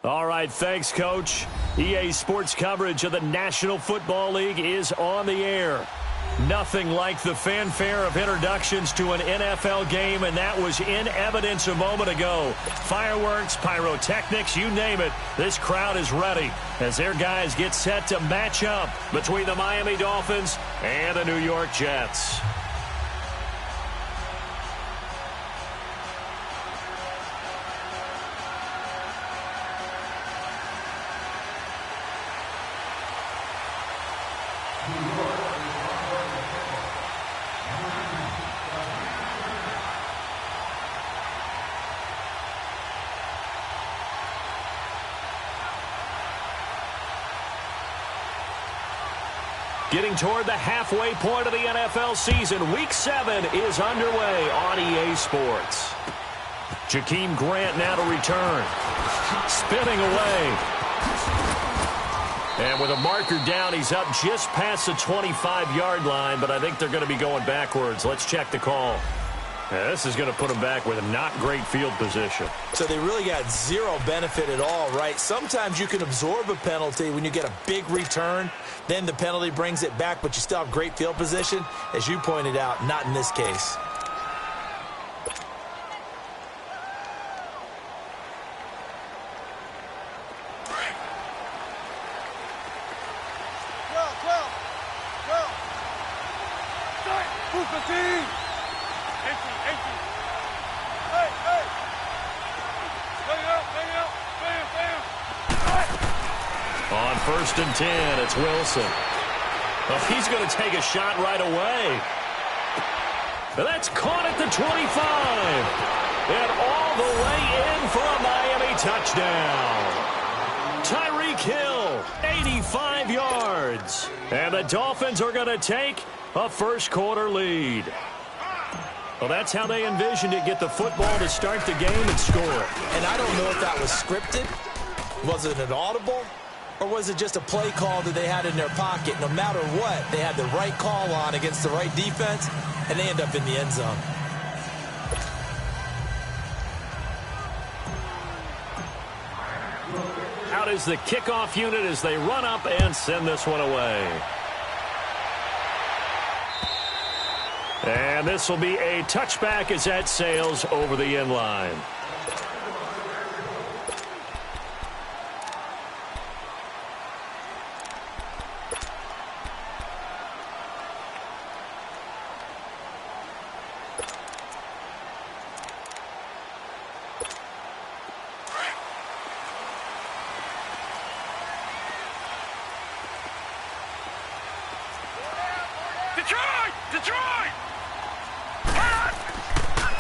All right, thanks, Coach. EA Sports coverage of the National Football League is on the air. Nothing like the fanfare of introductions to an NFL game, and that was in evidence a moment ago. Fireworks, pyrotechnics, you name it. This crowd is ready as their guys get set to match up between the Miami Dolphins and the New York Jets. Getting toward the halfway point of the NFL season, Week 7 is underway on EA Sports. Jakeem Grant now to return. Spinning away. And with a marker down, he's up just past the 25-yard line, but I think they're going to be going backwards. Let's check the call. Yeah, this is going to put them back with a not great field position. So they really got zero benefit at all, right? Sometimes you can absorb a penalty when you get a big return. Then the penalty brings it back, but you still have great field position. As you pointed out, not in this case. On 1st and 10, it's Wilson. Oh, he's going to take a shot right away. But that's caught at the 25. And all the way in for a Miami touchdown. Tyreek Hill, 85 yards. And the Dolphins are going to take a first-quarter lead. Well, that's how they envisioned it, get the football to start the game and score. And I don't know if that was scripted. Was it an audible? Or was it just a play call that they had in their pocket? No matter what, they had the right call on against the right defense, and they end up in the end zone. Out is the kickoff unit as they run up and send this one away. And this will be a touchback as that sails over the end line.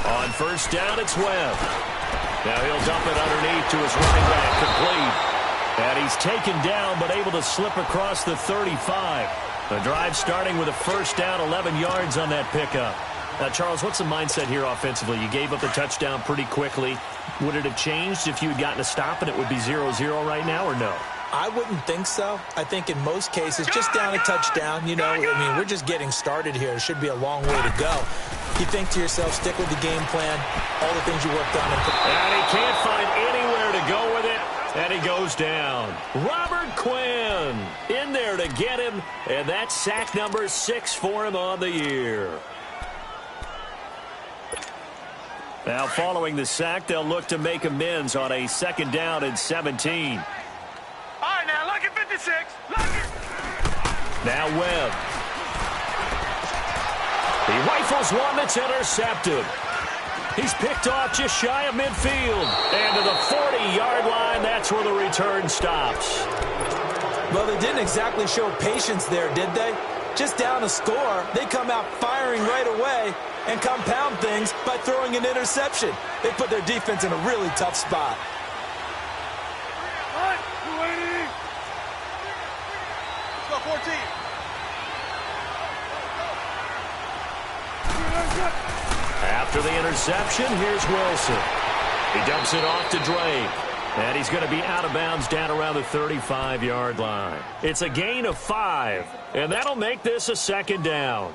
On first down, it's Webb. Now he'll dump it underneath to his running back, complete. And he's taken down, but able to slip across the 35. The drive starting with a first down, 11 yards on that pickup. Now, Charles, what's the mindset here offensively? You gave up the touchdown pretty quickly. Would it have changed if you had gotten a stop and it would be 0-0 right now, or no? I wouldn't think so. I think in most cases, just down a touchdown, you know, I mean, we're just getting started here. It should be a long way to go. You think to yourself, stick with the game plan, all the things you worked on. And he can't find anywhere to go with it, and he goes down. Robert Quinn in there to get him, and that's sack number 6 for him on the year. Now, following the sack, they'll look to make amends on a 2nd down and 17. All right, now, look at 56. Look at... Now Webb. He rifles one that's intercepted. He's picked off just shy of midfield. And to the 40-yard line, that's where the return stops. Well, they didn't exactly show patience there, did they? Just down a score, they come out firing right away and compound things by throwing an interception. They put their defense in a really tough spot. Let's go, 14. After the interception, here's Wilson. He dumps it off to Drake. And he's going to be out of bounds down around the 35-yard line. It's a gain of 5, and that'll make this a 2nd down.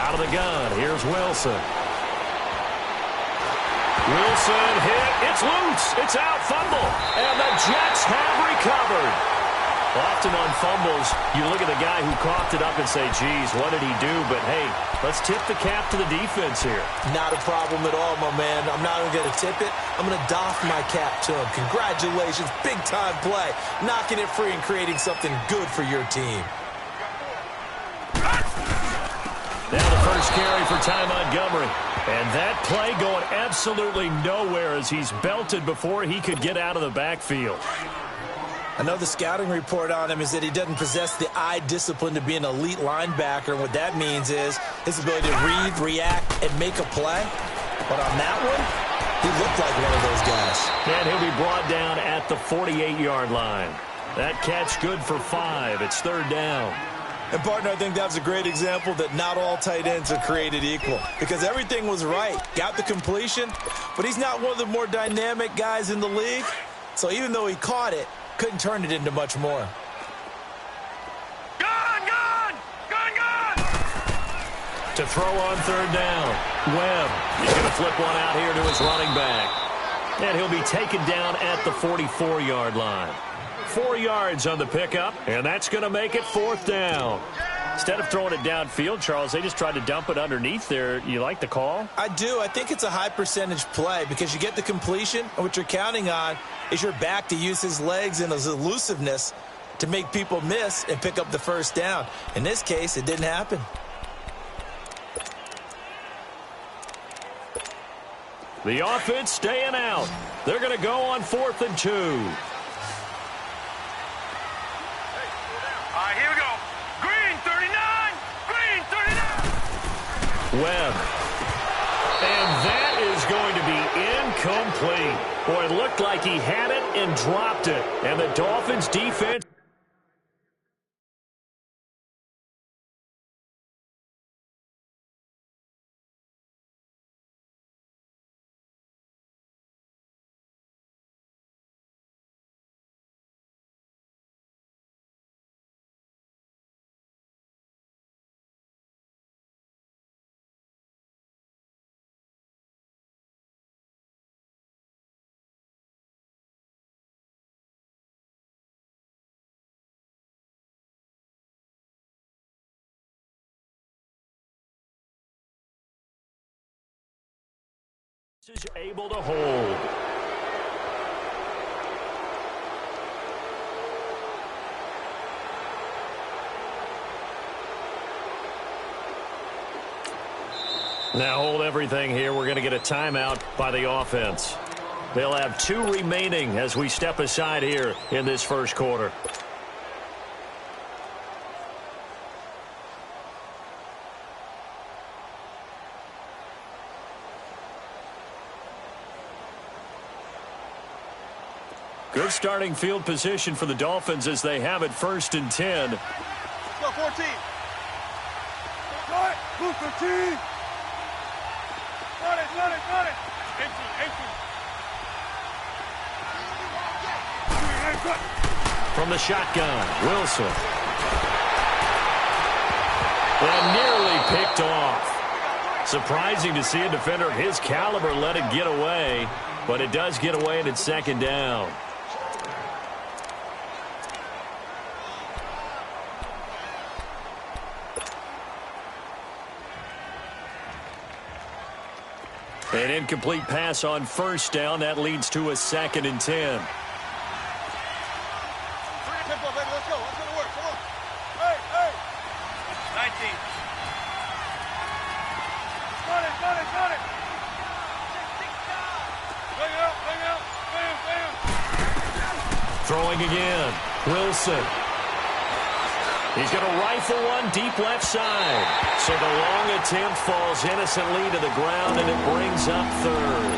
Out of the gun, here's Wilson. Wilson hit, it's loose, it's out, fumble, and the Jets have recovered. Often on fumbles, you look at the guy who coughed it up and say, geez, what did he do? But, hey, let's tip the cap to the defense here. Not a problem at all, my man. I'm not even going to tip it. I'm going to doff my cap to him. Congratulations, big-time play. Knocking it free and creating something good for your team. Now the first carry for Ty Montgomery. And that play going absolutely nowhere as he's belted before he could get out of the backfield. I know the scouting report on him is that he doesn't possess the eye discipline to be an elite linebacker. And what that means is his ability to read, react, and make a play. But on that one, he looked like one of those guys. And he'll be brought down at the 48-yard line. That catch good for 5. It's third down. And, partner, I think that was a great example that not all tight ends are created equal. Because everything was right. Got the completion, but he's not one of the more dynamic guys in the league. So even though he caught it, couldn't turn it into much more. Gun! To throw on third down, Webb. He's going to flip one out here to his running back. And he'll be taken down at the 44-yard line. 4 yards on the pickup, and that's going to make it fourth down. Instead of throwing it downfield, Charles, they just tried to dump it underneath there. You like the call? I do. I think it's a high-percentage play because you get the completion, and what you're counting on is your back to use his legs and his elusiveness to make people miss and pick up the first down. In this case, it didn't happen. The offense staying out. They're going to go on 4th and 2. All right, here we go. Green 39. Webb. And that is going to be incomplete. Boy, it looked like he had it and dropped it. And the Dolphins defense is able to hold. Now hold everything here. We're going to get a timeout by the offense. They'll have 2 remaining as we step aside here in this first quarter. Good starting field position for the Dolphins as they have it 1st and 10. Let's go, 14. Right, move 13. Got it. 18. From the shotgun, Wilson. And nearly picked off. Surprising to see a defender of his caliber let it get away, but it does get away and it's 2nd down. An incomplete pass on 1st down. That leads to a 2nd and 10. Let's go to work. Come on. Hey. 19. Got it. Bring out. Bam. Throwing again. Wilson. He's going to rifle one deep left side. So the long attempt falls innocently to the ground, and it brings up 3rd.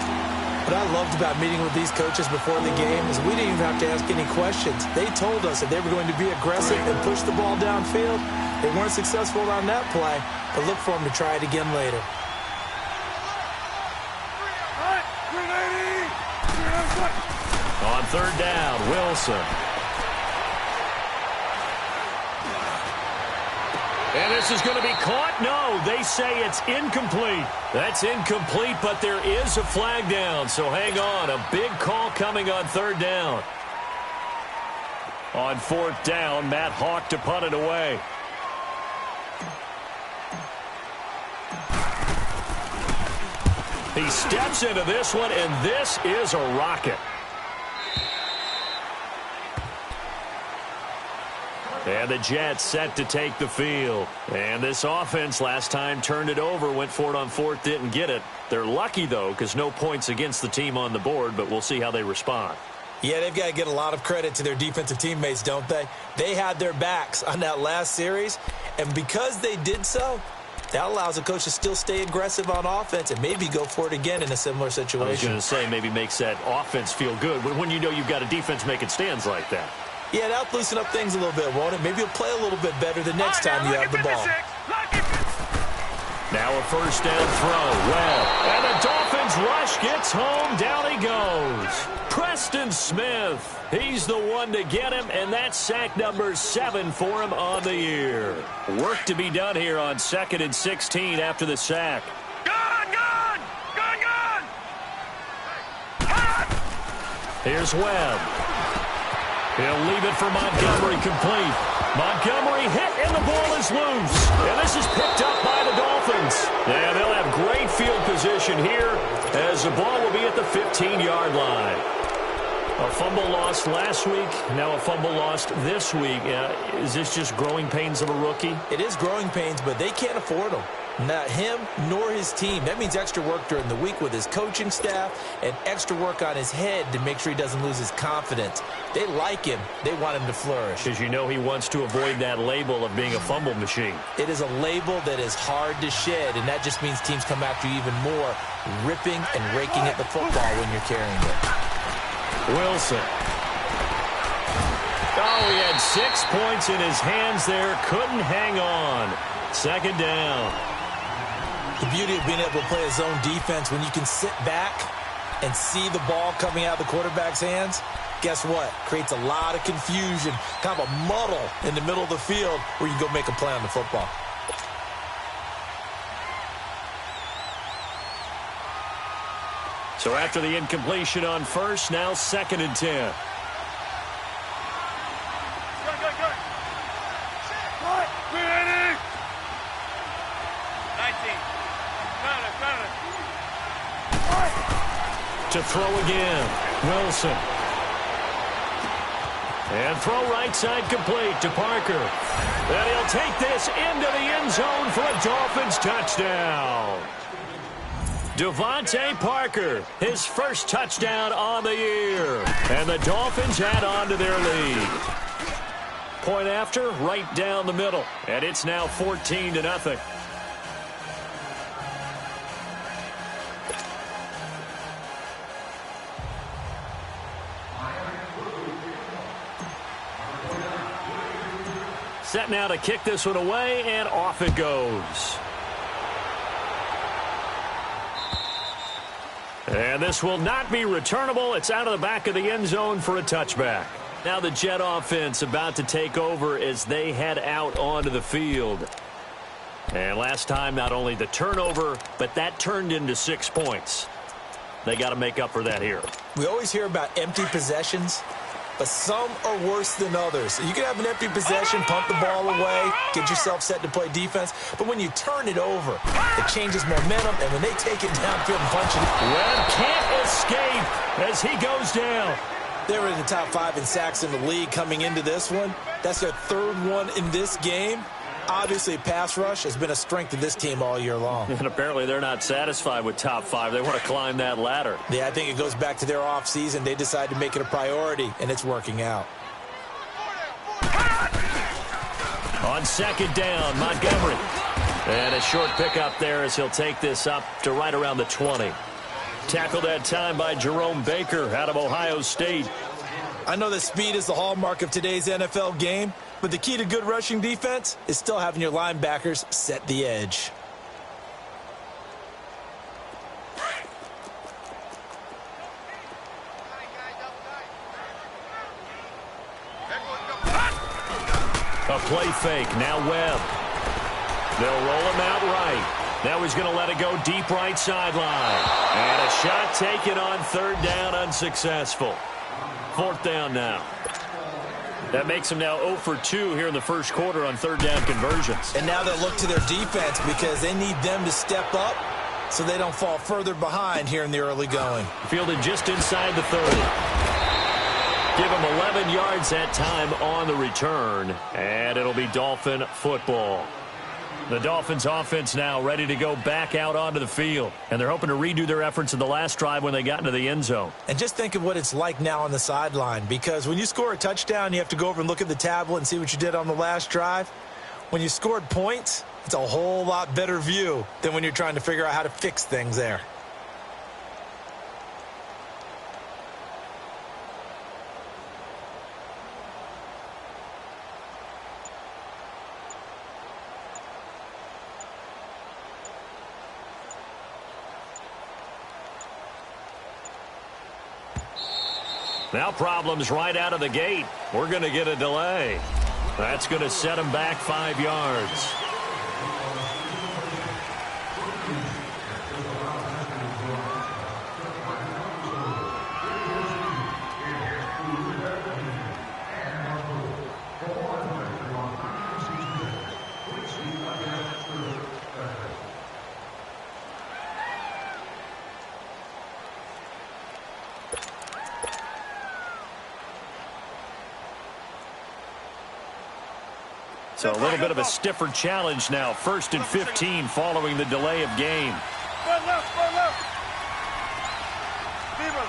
What I loved about meeting with these coaches before the game is we didn't even have to ask any questions. They told us that they were going to be aggressive and push the ball downfield. They weren't successful on that play, but look for them to try it again later. On 3rd down, Wilson. And this is going to be caught? No, they say it's incomplete. That's incomplete, but there is a flag down, so hang on. A big call coming on third down. On fourth down, Matt Hawk to punt it away. He steps into this one, and this is a rocket. And the Jets set to take the field. And this offense last time turned it over, went for it on fourth, didn't get it. They're lucky, though, because no points against the team on the board, but we'll see how they respond. Yeah, they've got to get a lot of credit to their defensive teammates, don't they? They had their backs on that last series, and because they did so, that allows the coach to still stay aggressive on offense and maybe go for it again in a similar situation. I was going to say maybe makes that offense feel good when you know you've got a defense making stands like that. Yeah, that'll loosen up things a little bit, won't it? Maybe you'll play a little bit better the next time you have the ball. Now a first down throw. Well, and the Dolphins rush gets home. Down he goes. Preston Smith. He's the one to get him, and that's sack number 7 for him on the year. Work to be done here on 2nd and 16 after the sack. Gone! Here's Webb. He'll leave it for Montgomery complete. Montgomery hit, and the ball is loose. And this is picked up by the Dolphins. Yeah, they'll have great field position here as the ball will be at the 15-yard line. A fumble lost last week, now a fumble lost this week. Is this just growing pains of a rookie? It is growing pains, but they can't afford them. Not him nor his team. That means extra work during the week with his coaching staff and extra work on his head to make sure he doesn't lose his confidence. They like him. They want him to flourish. Because you know he wants to avoid that label of being a fumble machine. It is a label that is hard to shed, and that just means teams come after you even more, ripping and raking at the football when you're carrying it. Wilson. Oh, he had 6 points in his hands there. Couldn't hang on. Second down. The beauty of being able to play a zone defense when you can sit back and see the ball coming out of the quarterback's hands, guess what? Creates a lot of confusion, kind of a muddle in the middle of the field where you can go make a play on the football. So after the incompletion on first, now 2nd and 10. To throw again, Wilson. And throw right side complete to Parker. And he'll take this into the end zone for a Dolphins touchdown. Devontae Parker, his first touchdown on the year. And the Dolphins add on to their lead. Point after, right down the middle. And it's now 14-0. Set now to kick this one away, and off it goes. And this will not be returnable. It's out of the back of the end zone for a touchback. Now the Jet offense about to take over as they head out onto the field. And last time, not only the turnover, but that turned into 6 points. They got to make up for that here. We always hear about empty possessions, but some are worse than others. You can have an empty possession, punt the ball away, get yourself set to play defense. But when you turn it over, it changes momentum, and when they take it downfield and punch it. Webb can't escape as he goes down. They were in the top 5 in sacks in the league coming into this one. That's their 3rd one in this game. Obviously, pass rush has been a strength of this team all year long. And apparently they're not satisfied with top 5. They want to climb that ladder. Yeah, I think it goes back to their offseason. They decided to make it a priority, and it's working out. On 2nd down, Montgomery. And a short pickup there as he'll take this up to right around the 20. Tackled that time by Jerome Baker out of Ohio State. I know that speed is the hallmark of today's NFL game, but the key to good rushing defense is still having your linebackers set the edge. A play fake, now Webb. They'll roll him out right. Now he's going to let it go deep right sideline. And a shot taken on third down, unsuccessful. Fourth down now. That makes them now 0 for 2 here in the first quarter on third down conversions. And now they'll look to their defense because they need them to step up so they don't fall further behind here in the early going. Fielded just inside the 30. Give him 11 yards that time on the return. And it'll be Dolphin football. The Dolphins offense now ready to go back out onto the field. And they're hoping to redo their efforts in the last drive when they got into the end zone. And just think of what it's like now on the sideline, because when you score a touchdown, you have to go over and look at the tablet and see what you did on the last drive. When you scored points, it's a whole lot better view than when you're trying to figure out how to fix things there. Now problems right out of the gate. We're going to get a delay. That's going to set them back 5 yards. So a little bit of a stiffer challenge now. 1st and 15 following the delay of game. Run left, run left. Zebra.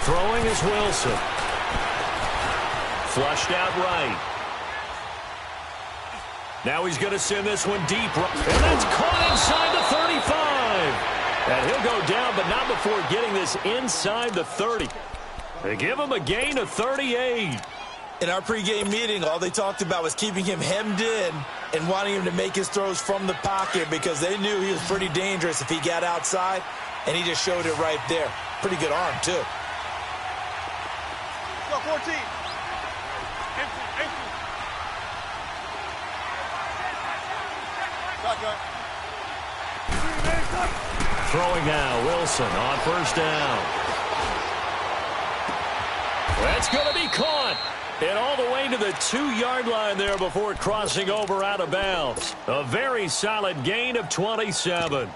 Throwing is Wilson. Flushed out right. Now he's going to send this one deep. And that's caught inside the 35. And he'll go down, but not before getting this inside the 30. They give him a gain of 38. In our pregame meeting, all they talked about was keeping him hemmed in and wanting him to make his throws from the pocket because they knew he was pretty dangerous if he got outside, and he just showed it right there. Pretty good arm, too. Go, 14. Empty. Shotgun. Throwing now, Wilson on 1st down. That's going to be caught. And all the way to the 2-yard line there before crossing over out of bounds. A very solid gain of 27.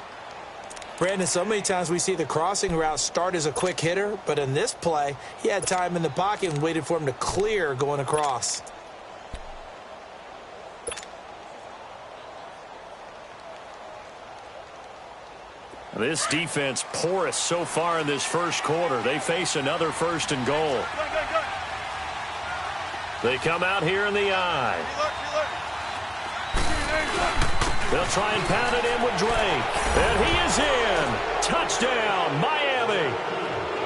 Brandon, so many times we see the crossing route start as a quick hitter, but in this play, he had time in the pocket and waited for him to clear going across. This defense porous so far in this first quarter. They face another 1st and goal. Go. They come out here in the eye. They'll try and pound it in with Drake. And he is in. Touchdown, Miami.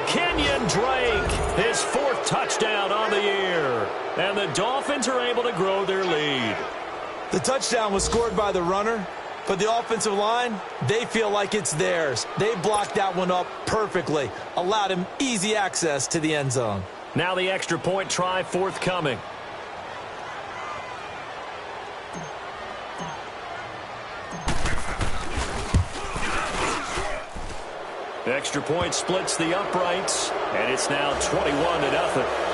Kenyon Drake, his 4th touchdown on the year. And the Dolphins are able to grow their lead. The touchdown was scored by the runner, but the offensive line, they feel like it's theirs. They blocked that one up perfectly, allowed him easy access to the end zone. Now the extra point try forthcoming. The extra point splits the uprights, and it's now 21-0.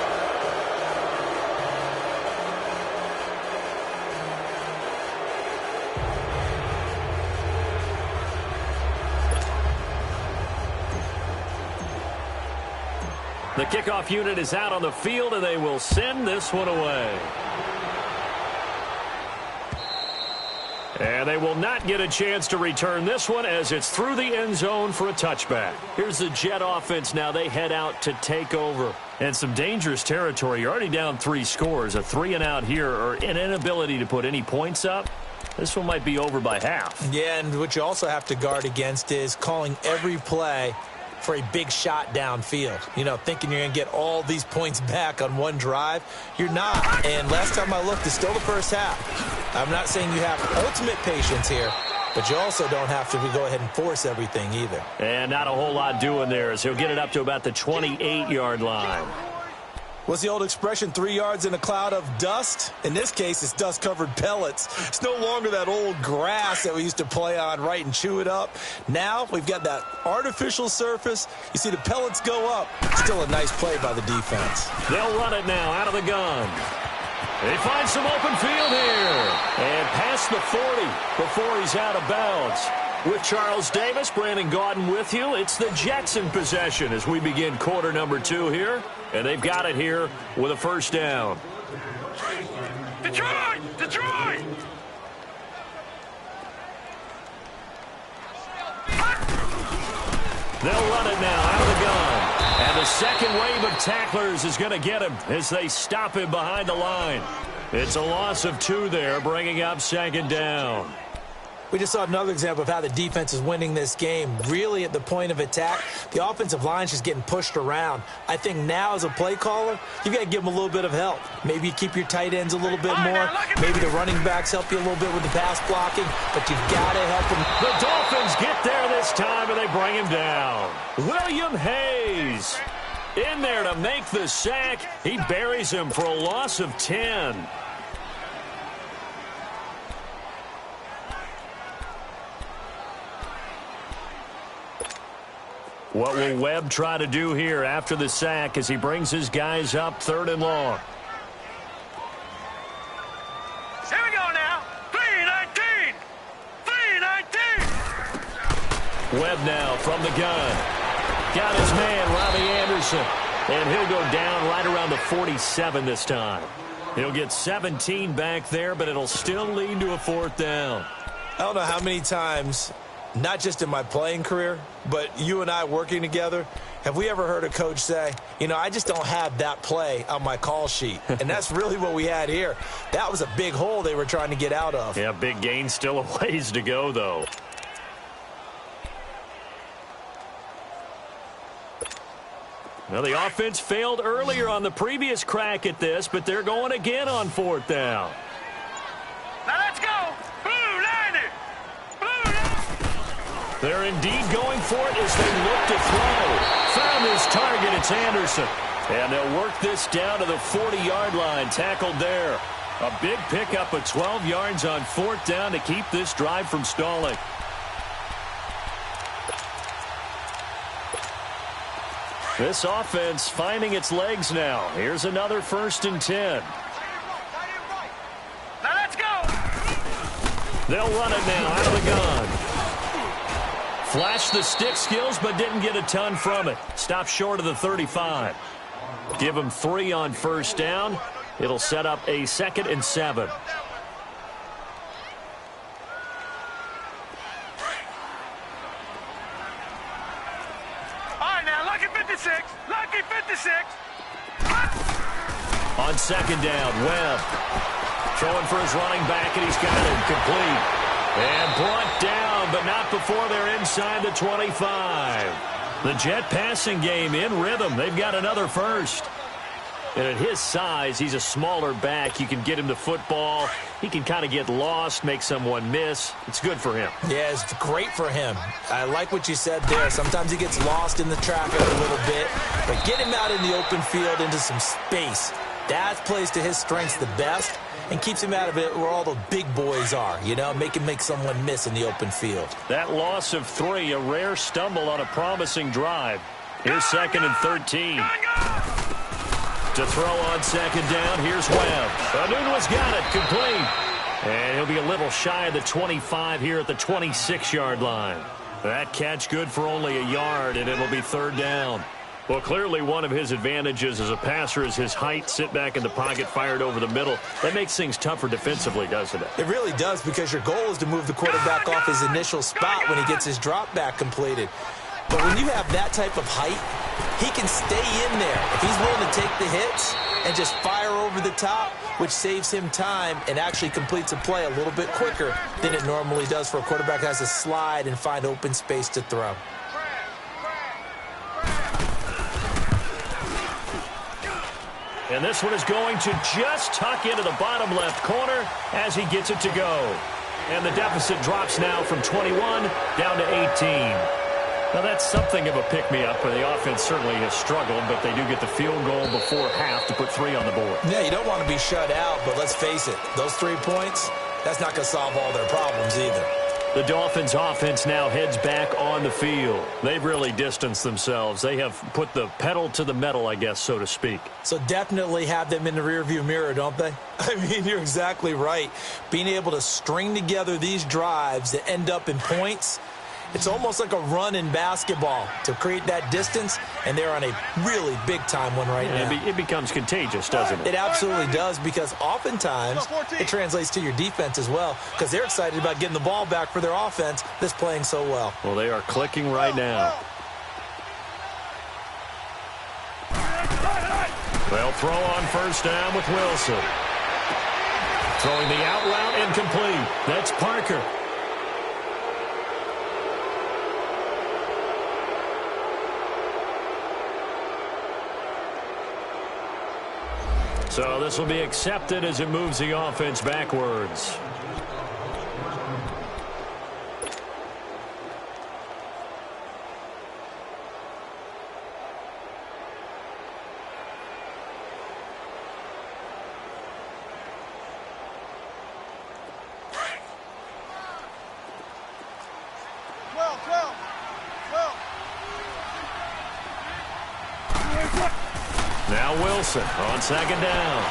The kickoff unit is out on the field, and they will send this one away. And they will not get a chance to return this one as it's through the end zone for a touchback. Here's the Jet offense now. They head out to take over. And some dangerous territory. You're already down 3 scores. A 3-and-out here or an inability to put any points up. This one might be over by half. Yeah, and what you also have to guard against is calling every play for a big shot downfield. You know, thinking you're going to get all these points back on one drive. You're not. And last time I looked, it's still the first half. I'm not saying you have ultimate patience here, but you also don't have to go ahead and force everything either. And not a whole lot doing there as he'll get it up to about the 28-yard line. What's the old expression, 3 yards in a cloud of dust? In this case, it's dust-covered pellets. It's no longer that old grass that we used to play on, right, and chew it up. Now we've got that artificial surface. You see the pellets go up. Still a nice play by the defense. They'll run it now out of the gun. They find some open field here. And past the 40 before he's out of bounds. With Charles Davis, Brandon Gaudin with you. It's the Jets in possession as we begin quarter number 2 here. And they've got it here with a first down. Detroit! Detroit! They'll run it now out of the gun. And the second wave of tacklers is going to get him as they stop him behind the line. It's a loss of 2 there, bringing up second down. We just saw another example of how the defense is winning this game. Really at the point of attack, the offensive line's just getting pushed around. I think now as a play caller, you got to give them a little bit of help. Maybe you keep your tight ends a little bit more. Maybe the running backs help you a little bit with the pass blocking, but you've got to help them. The Dolphins get there this time, and they bring him down. William Hayes in there to make the sack. He buries him for a loss of 10. What will Webb try to do here after the sack as he brings his guys up 3rd and long? Here we go now. 3-19. 3-19. Webb now from the gun. Got his man, Robbie Anderson. And he'll go down right around the 47 this time. He'll get 17 back there, but it'll still lead to a 4th down. I don't know how many times, not just in my playing career, but you and I working together, have we ever heard a coach say, you know, I just don't have that play on my call sheet. And that's really what we had here. That was a big hole they were trying to get out of. Yeah, big gain, still a ways to go, though. Well, the offense failed earlier on the previous crack at this, but they're going again on 4th down. Now let's go. Blue line it. Blue line. They're indeed going for it as they look to throw. Found his target. It's Anderson. And they'll work this down to the 40-yard line. Tackled there. A big pickup of 12 yards on 4th down to keep this drive from stalling. This offense finding its legs now. Here's another 1st and 10. Now let's go. They'll run it now out of the gun. Flashed the stick skills, but didn't get a ton from it. Stopped short of the 35. Give them 3 on 1st down. It'll set up a 2nd and 7. Lucky 56. On 2nd down, Webb. Throwing for his running back, and he's got it complete. And brought down, but not before they're inside the 25. The Jet passing game in rhythm. They've got another 1st. And at his size, he's a smaller back. You can get him the football. He can kind of get lost, make someone miss. It's good for him. Yeah, it's great for him. I like what you said there. Sometimes he gets lost in the traffic a little bit. But get him out in the open field into some space. That plays to his strengths the best and keeps him out of it where all the big boys are, you know, make him make someone miss in the open field. That loss of 3, a rare stumble on a promising drive. Here's 2nd and 13. To throw on 2nd down, here's Webb. Anunwa's got it, complete. And he'll be a little shy of the 25 here at the 26-yard line. That catch good for only a yard, and it'll be 3rd down. Well, clearly one of his advantages as a passer is his height. Sit back in the pocket, fired over the middle. That makes things tougher defensively, doesn't it? It really does, because your goal is to move the quarterback off his initial spot when he gets his drop back completed. But when you have that type of height, he can stay in there. If he's willing to take the hits and just fire over the top, which saves him time and actually completes a play a little bit quicker than it normally does for a quarterback that has to slide and find open space to throw. And this one is going to just tuck into the bottom left corner as he gets it to go. And the deficit drops now from 21 down to 18. Now, that's something of a pick-me-up, where the offense certainly has struggled, but they do get the field goal before half to put 3 on the board. Yeah, you don't want to be shut out, but let's face it, those 3 points, that's not going to solve all their problems either. The Dolphins offense now heads back on the field. They've really distanced themselves. They have put the pedal to the metal, I guess, so to speak. So definitely have them in the rearview mirror, don't they? I mean, you're exactly right. Being able to string together these drives that end up in points, it's almost like a run in basketball to create that distance, and they're on a really big-time one right now. It becomes contagious, doesn't it? It absolutely does, because oftentimes it translates to your defense as well, because they're excited about getting the ball back for their offense that's playing so well. Well, they are clicking right now. They'll throw on first down with Wilson. Throwing the out route incomplete. That's Parker. So this will be accepted as it moves the offense backwards. Now Wilson on second down.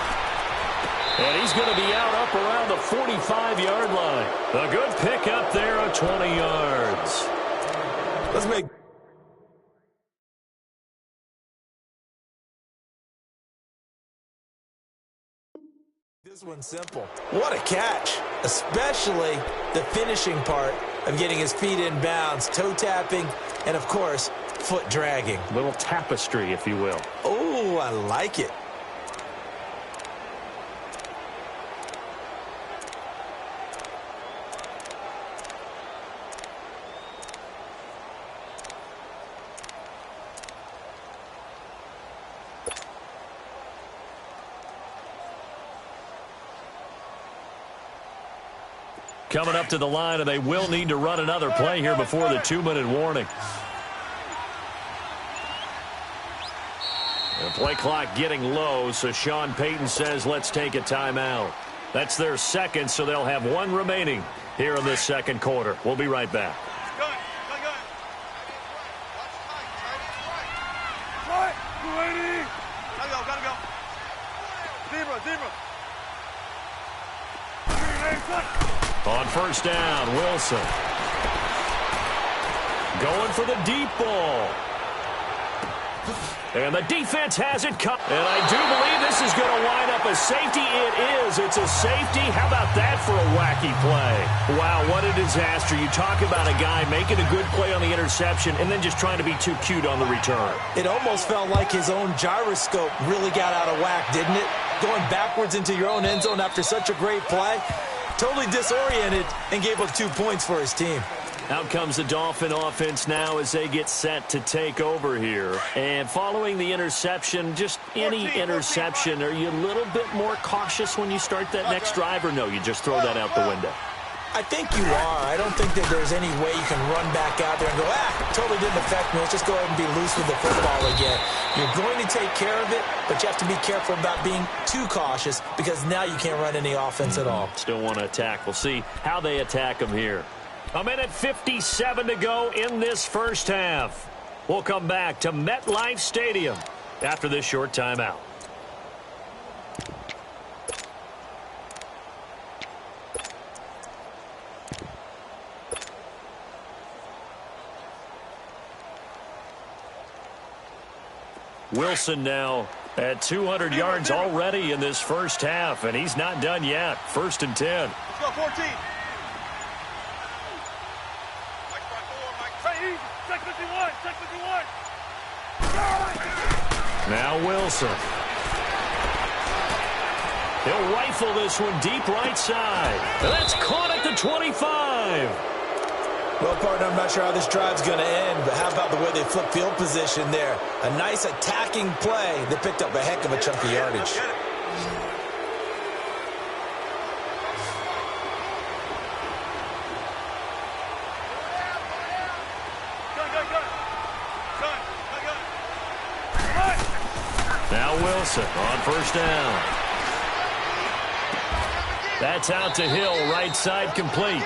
And he's going to be out up around the 45-yard line. A good pickup there of 20 yards. Let's make this one simple. What a catch, especially the finishing part of getting his feet in bounds, toe tapping, and of course, foot dragging. A little tapestry, if you will. Oh, I like it. Coming up to the line, and they will need to run another play here before the 2-minute warning. The play clock getting low, so Sean Payton says, let's take a timeout. That's their second, so they'll have one remaining here in this second quarter. We'll be right back. On first down, Wilson. Going for the deep ball. And the defense has it cut. And I do believe this is going to wind up a safety. It is. It's a safety. How about that for a wacky play? Wow, what a disaster. You talk about a guy making a good play on the interception and then just trying to be too cute on the return. It almost felt like his own gyroscope really got out of whack, didn't it? Going backwards into your own end zone after such a great play. Totally disoriented and gave up 2 points for his team. Out comes the Dolphin offense now as they get set to take over here. And following the interception, just any interception, are you a little bit more cautious when you start that next drive, or no, you just throw that out the window? I think you are. I don't think that there's any way you can run back out there and go, totally didn't affect me. Let's just go ahead and be loose with the football again. You're going to take care of it, but you have to be careful about being too cautious because now you can't run any offense at all. Still want to attack. We'll see how they attack them here. 1:57 to go in this first half. We'll come back to MetLife Stadium after this short timeout. Wilson now at 200 yards already in this first half, and he's not done yet. 1st and 10. Let's go, 14. Now Wilson. He'll rifle this one deep right side. And that's caught at the 25. Well, partner, I'm not sure how this drive's going to end, but how about the way they flip field position there? A nice attacking play. They picked up a heck of a chunk of yardage. Wilson on first down. That's out to Hill, right side complete.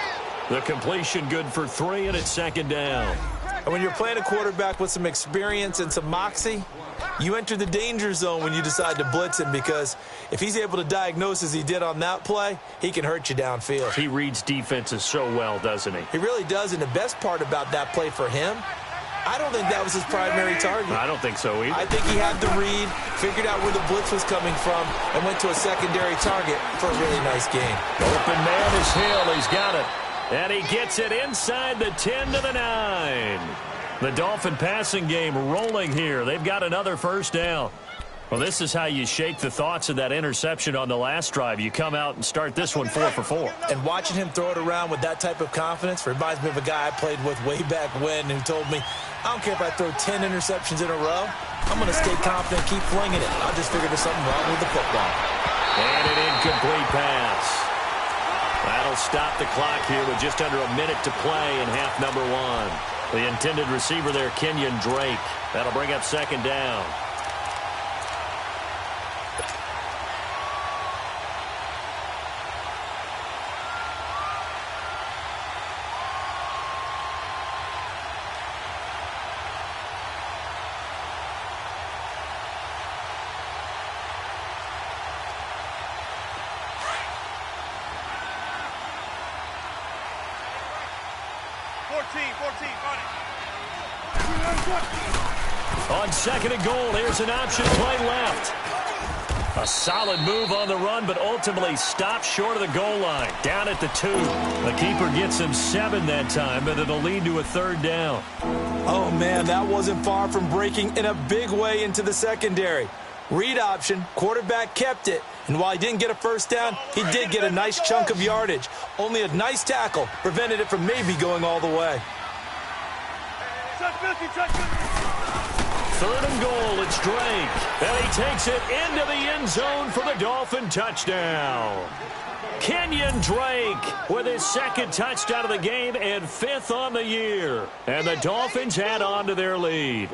The completion good for 3, and it's second down. And when you're playing a quarterback with some experience and some moxie, you enter the danger zone when you decide to blitz him, because if he's able to diagnose as he did on that play, he can hurt you downfield. He reads defenses so well, doesn't he? He really does, and the best part about that play for him, I don't think that was his primary target. I don't think so either. I think he had the read, figured out where the blitz was coming from, and went to a secondary target for a really nice game. Open man is Hill. He's got it. And he gets it inside the 10 to the 9. The Dolphin passing game rolling here. They've got another first down. Well, this is how you shake the thoughts of that interception on the last drive. You come out and start this one 4 for 4. And watching him throw it around with that type of confidence reminds me of a guy I played with way back when who told me, I don't care if I throw 10 interceptions in a row. I'm going to stay confident, keep flinging it. I'll just figure there's something wrong with the football. And an incomplete pass. That'll stop the clock here with just under a minute to play in half number 1. The intended receiver there, Kenyon Drake. That'll bring up second down. On second and goal, here's an option play left. A solid move on the run, but ultimately stopped short of the goal line. Down at the 2. The keeper gets him 7 that time, but it'll lead to a third down. Oh, man, that wasn't far from breaking in a big way into the secondary. Read option, quarterback kept it, and while he didn't get a first down, he did get a nice chunk of yardage. Only a nice tackle prevented it from maybe going all the way. Third and goal, it's Drake. And he takes it into the end zone for the Dolphin touchdown. Kenyon Drake with his second touchdown of the game and 5th on the year. And the Dolphins add on to their lead.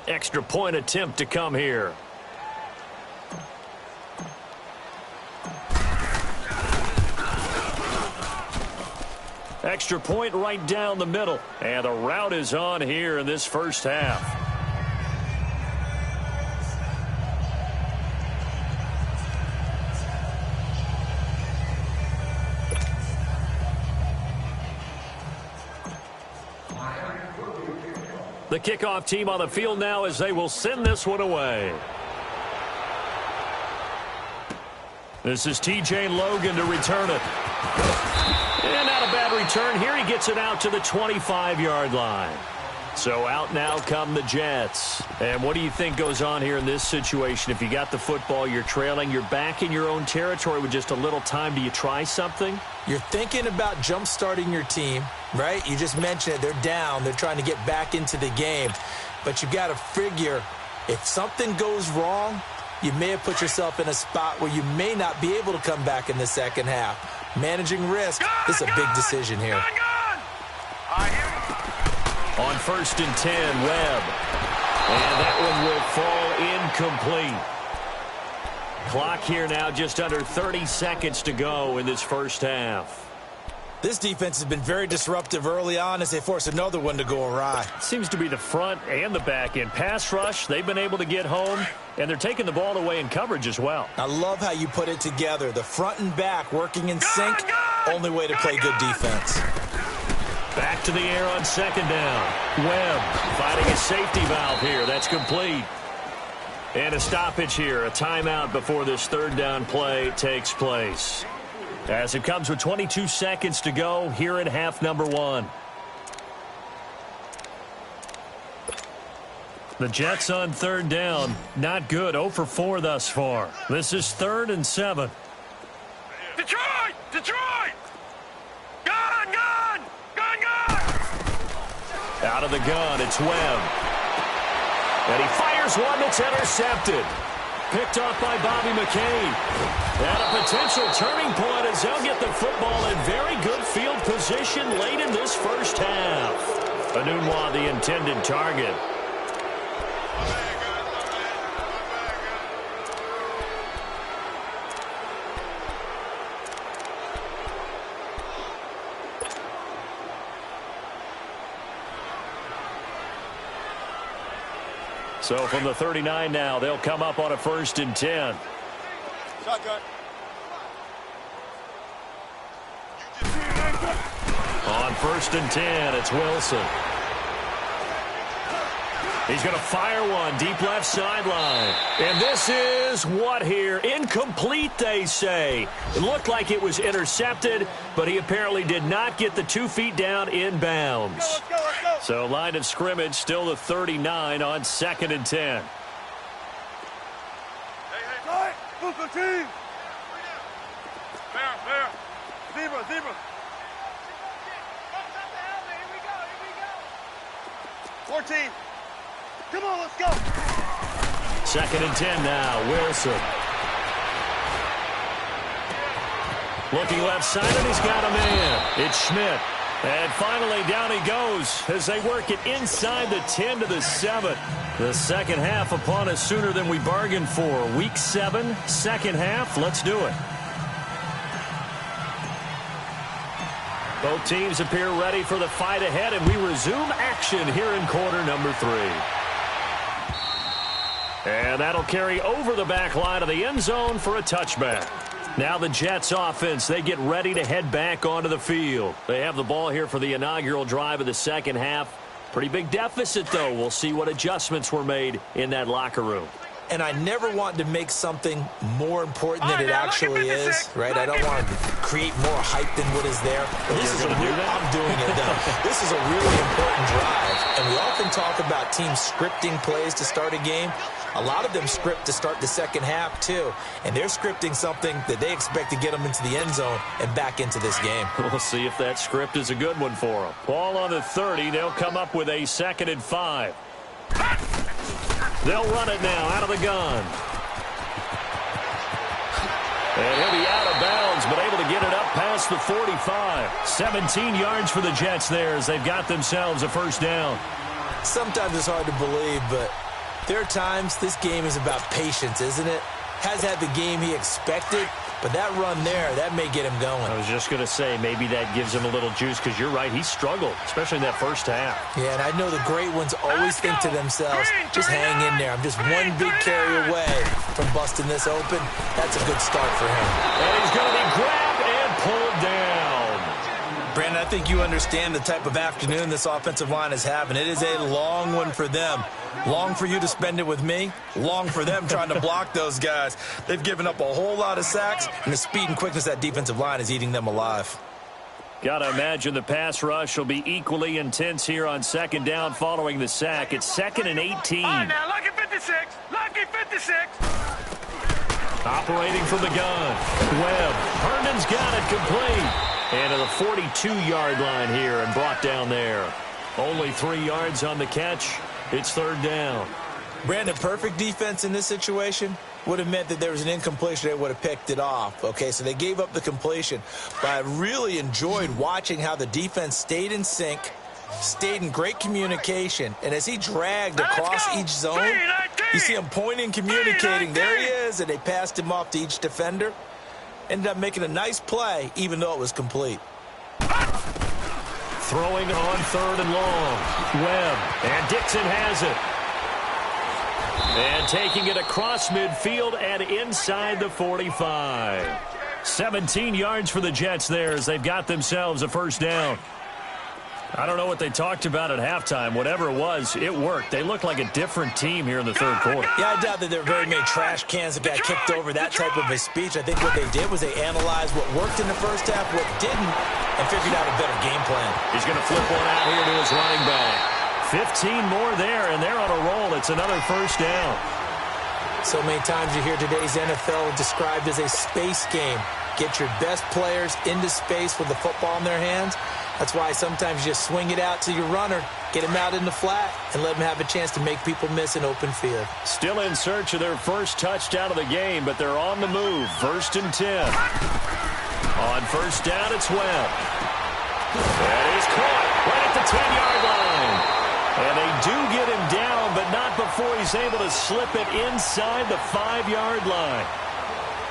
Extra point attempt to come here. Extra point right down the middle. And the route is on here in this first half. The kickoff team on the field now as they will send this one away. This is T.J. Logan to return it. And not a bad return here. He gets it out to the 25-yard line. So out now come the Jets. And what do you think goes on here in this situation? If you got the football, you're trailing, you're back in your own territory with just a little time. Do you try something? You're thinking about jump-starting your team, right? You just mentioned it. They're down. They're trying to get back into the game. But you've got to figure if something goes wrong, you may have put yourself in a spot where you may not be able to come back in the second half. Managing risk is a big decision here. On first and 10, Webb. And that one will fall incomplete. Clock here now just under 30 seconds to go in this first half. This defense has been very disruptive early on as they force another one to go awry. Seems to be the front and the back end. Pass rush, they've been able to get home, and they're taking the ball away in coverage as well. I love how you put it together. The front and back working in sync, only way to play good defense. Back to the air on second down. Webb fighting a safety valve here. That's complete. And a stoppage here, a timeout before this third down play takes place. As it comes with 22 seconds to go here in half number 1. The Jets on third down, not good, 0 for 4 thus far. This is 3rd and 7. Detroit! Detroit! Gun! Gun! Gun! Gun! Out of the gun, it's Webb. And he fires one that's intercepted. picked off by Bobby McCain. And a potential turning point as they'll get the football in very good field position late in this first half. Anunwa, the intended target. So from the 39 now, they'll come up on a 1st and 10. Shotgun. On 1st and 10, it's Wilson. He's going to fire one deep left sideline. And this is what here? Incomplete, they say. It looked like it was intercepted, but he apparently did not get the 2 feet down in bounds. Let's go. So line of scrimmage still the 39 on 2nd and 10. Hey. Buka team. Fair. Zebra. 14. Come on, let's go. 2nd and 10 now, Wilson. Looking left side, and he's got a man. It's Schmidt. And finally, down he goes as they work it inside the 10 to the 7. The second half upon us sooner than we bargained for. Week 7, second half. Let's do it. Both teams appear ready for the fight ahead, and we resume action here in quarter number 3. And that'll carry over the back line of the end zone for a touchback. Now the Jets offense, they get ready to head back onto the field. They have the ball here for the inaugural drive of the second half. Pretty big deficit, though. We'll see what adjustments were made in that locker room. And I never want to make something more important than it actually is, right? I don't want to create more hype than what is there. But this is I'm doing it, though. This is a really important drive. And we often talk about teams scripting plays to start a game. A lot of them script to start the second half, too. And they're scripting something that they expect to get them into the end zone and back into this game. We'll see if that script is a good one for them. Ball on the 30. They'll come up with a 2nd and 5. They'll run it now out of the gun. And he'll be out of bounds, but able to get it up past the 45. 17 yards for the Jets there as they've got themselves a first down. Sometimes it's hard to believe, but there are times this game is about patience, isn't it? Has had the game he expected, but that run there, that may get him going. I was just going to say, maybe that gives him a little juice, because you're right, he struggled, especially in that first half. Yeah, and I know the great ones always think to themselves, just hang in there. I'm just one big carry away from busting this open. That's a good start for him. And he's going to be grabbed and pulled down. Brandon, I think you understand the type of afternoon this offensive line is having. It is a long one for them. Long for you to spend it with me. Long for them trying to block those guys. They've given up a whole lot of sacks, and the speed and quickness of that defensive line is eating them alive. Got to imagine the pass rush will be equally intense here on 2nd down following the sack. It's 2nd and 18. All right, now, lucky 56. Lucky 56. Operating from the gun. Webb. Herndon's got it complete. And to the 42-yard line here and brought down there. Only 3 yards on the catch. It's 3rd down. Brandon, perfect defense in this situation would have meant that there was an incompletion. They would have picked it off. Okay, so they gave up the completion. But I really enjoyed watching how the defense stayed in sync, stayed in great communication. And as he dragged across each zone, you see him pointing, communicating. There he is, and they passed him off to each defender. Ended up making a nice play, even though it was complete. Throwing on 3rd and long. Webb. And Dixon has it. And taking it across midfield and inside the 45. 17 yards for the Jets there as they've got themselves a first down. I don't know what they talked about at halftime. Whatever it was, it worked. They looked like a different team here in the 3rd quarter. Yeah, I doubt that there were very many trash cans that got kicked over, that type of a speech. I think what they did was they analyzed what worked in the first half, what didn't, and figured out a better game plan. He's going to flip one out here to his running back. 15 more there, and they're on a roll. It's another first down. So many times you hear today's NFL described as a space game. Get your best players into space with the football in their hands, That's why sometimes you just swing it out to your runner, get him out in the flat, and let him have a chance to make people miss an open field. Still in search of their first touchdown of the game, but they're on the move. 1st and 10. On first down, it's Webb. That is caught right at the 10-yard line. And they do get him down, but not before he's able to slip it inside the 5-yard line.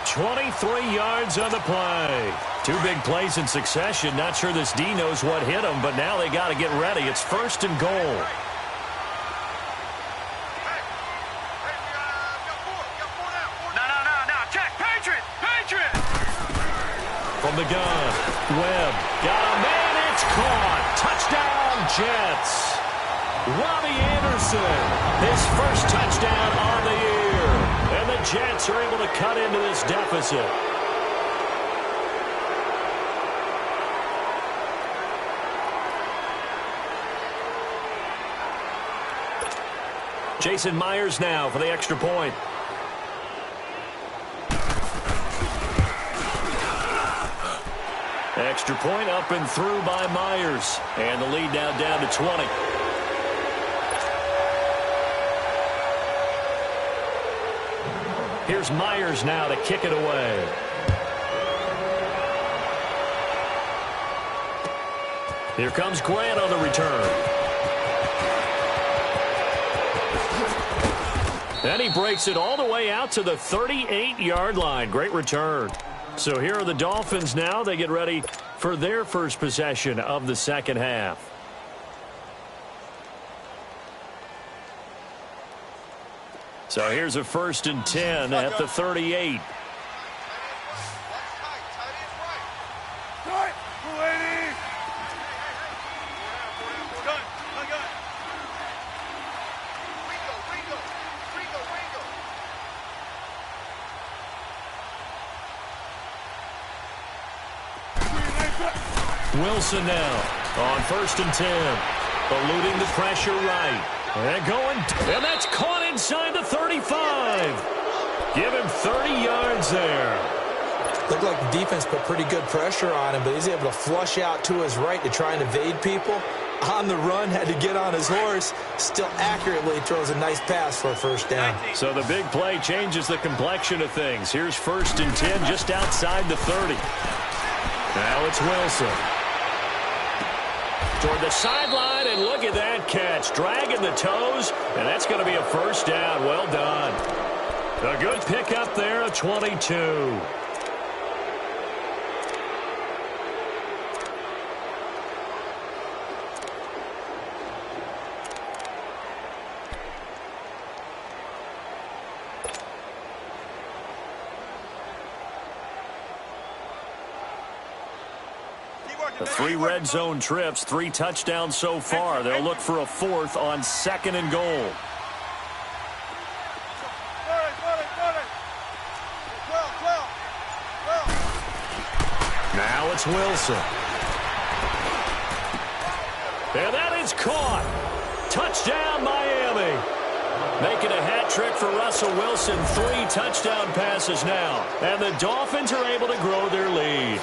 23 yards on the play. 2 big plays in succession. Not sure this D knows what hit him, but now they got to get ready. It's 1st and goal. From the gun, Webb got a man, it's caught. Touchdown, Jets. Robbie Anderson, his first touchdown on the year. And the Jets are able to cut into this deficit. Jason Myers now for the extra point. Extra point up and through by Myers. And the lead now down to 20. Here's Myers now to kick it away. Here comes Grant on the return. And he breaks it all the way out to the 38-yard line. Great return. So here are the Dolphins now. They get ready for their first possession of the second half. So here's a 1st and 10 at the 38. Wilson now on 1st and 10. Eluding the pressure right. And going, and that's caught inside the 35. Give him 30 yards there. Looked like the defense put pretty good pressure on him, but he's able to flush out to his right to try and evade people. On the run, had to get on his horse. Still accurately throws a nice pass for a first down. So the big play changes the complexion of things. Here's 1st and 10 just outside the 30. Now it's Wilson. Toward the sideline, and look at that catch. Dragging the toes, and that's going to be a first down. Well done. A good pickup there of 22. The 3 red zone trips, 3 touchdowns so far. They'll look for a 4th on 2nd and goal. Now it's Wilson. And that is caught. Touchdown, Miami. Making a hat trick for Russell Wilson. 3 touchdown passes now. And the Dolphins are able to grow their lead.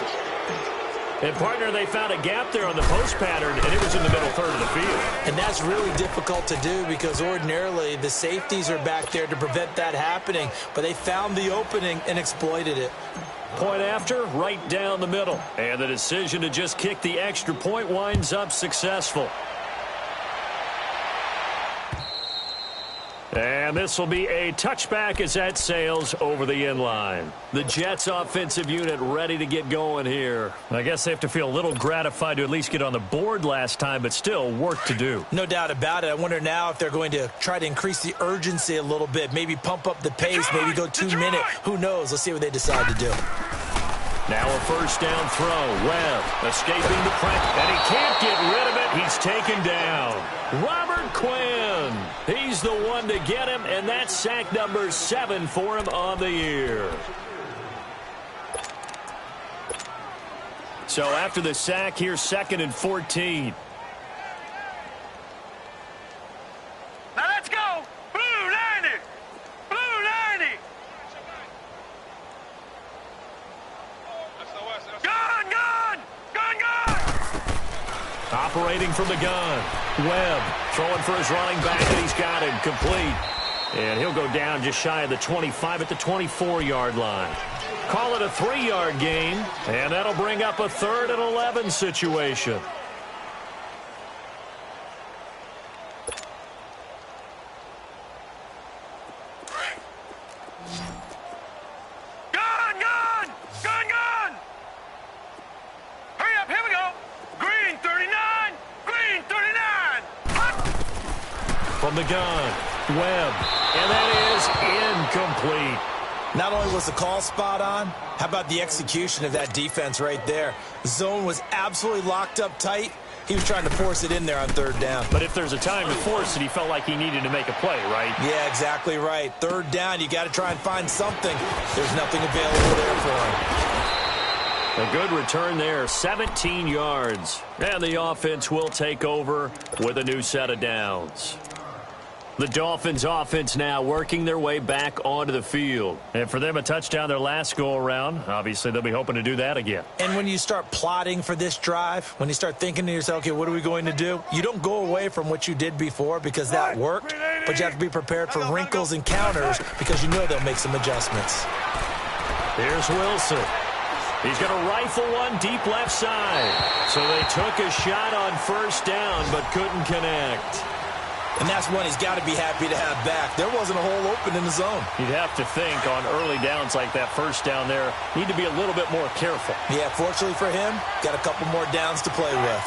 And, partner, they found a gap there on the post pattern, and it was in the middle third of the field. And that's really difficult to do because ordinarily the safeties are back there to prevent that happening. But they found the opening and exploited it. Point after, right down the middle. And the decision to just kick the extra point winds up successful. And this will be a touchback as that sails over the end line. The Jets offensive unit ready to get going here. I guess they have to feel a little gratified to at least get on the board last time, but still work to do. No doubt about it. I wonder now if they're going to try to increase the urgency a little bit, maybe pump up the pace, maybe go 2 minute. Who knows? Let's see what they decide to do. Now a first down throw. Webb escaping the pressure, and he can't get rid of it. He's taken down. Robert Quinn. He's the one to get him, and that's sack number 7 for him on the year. So after the sack, here's 2nd and 14. Now let's go. Blue 90. Blue 90. Gun, gun. Gun, gun. operating from the gun. Webb throwing for his running back, and he's got him complete. And he'll go down just shy of the 25 at the 24-yard line. Call it a 3-yard gain, and that'll bring up a 3rd and 11 situation. From the gun, Webb, and that is incomplete. Not only was the call spot on, how about the execution of that defense right there? The zone was absolutely locked up tight. He was trying to force it in there on 3rd down. But if there's a time to force it, he felt like he needed to make a play, right? Yeah, exactly right. 3rd down, you got to try and find something. There's nothing available there for him. A good return there, 17 yards. And the offense will take over with a new set of downs. The Dolphins offense now working their way back onto the field. And for them, a touchdown their last go-around. Obviously, they'll be hoping to do that again. And when you start plotting for this drive, when you start thinking to yourself, okay, what are we going to do? You don't go away from what you did before because that worked, but you have to be prepared for wrinkles and counters because you know they'll make some adjustments. Here's Wilson. He's going to rifle one deep left side. So they took a shot on 1st down but couldn't connect. And that's one he's got to be happy to have back. There wasn't a hole open in the zone. You'd have to think on early downs like that 1st down there, need to be a little bit more careful. Yeah, fortunately for him, got a couple more downs to play with.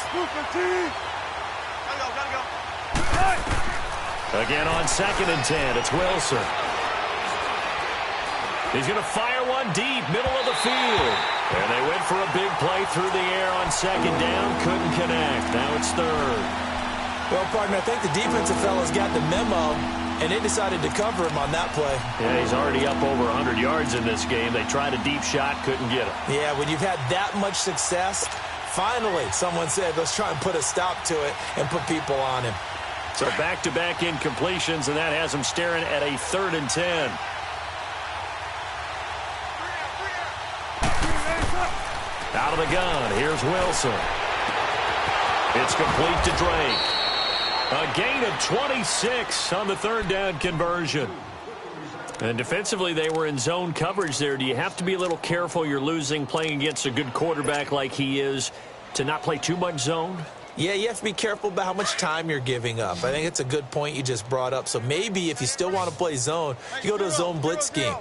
Again on 2nd and 10, it's Wilson. He's going to fire one deep, middle of the field. And they went for a big play through the air on 2nd down, couldn't connect. Now it's 3rd. Well, partner, I think the defensive fellas got the memo, and they decided to cover him on that play. Yeah, he's already up over 100 yards in this game. They tried a deep shot, couldn't get it. Yeah, when you've had that much success, finally someone said, let's try and put a stop to it and put people on him. So back-to-back incompletions, and that has him staring at a 3rd and 10. Out of the gun, here's Wilson. It's complete to Drake. A gain of 26 on the 3rd down conversion. And defensively, they were in zone coverage there. Do you have to be a little careful? You're losing, playing against a good quarterback like he is, to not play too much zone? Yeah, you have to be careful about how much time you're giving up. I think it's a good point you just brought up. So maybe if you still want to play zone, you go to a zone blitz scheme.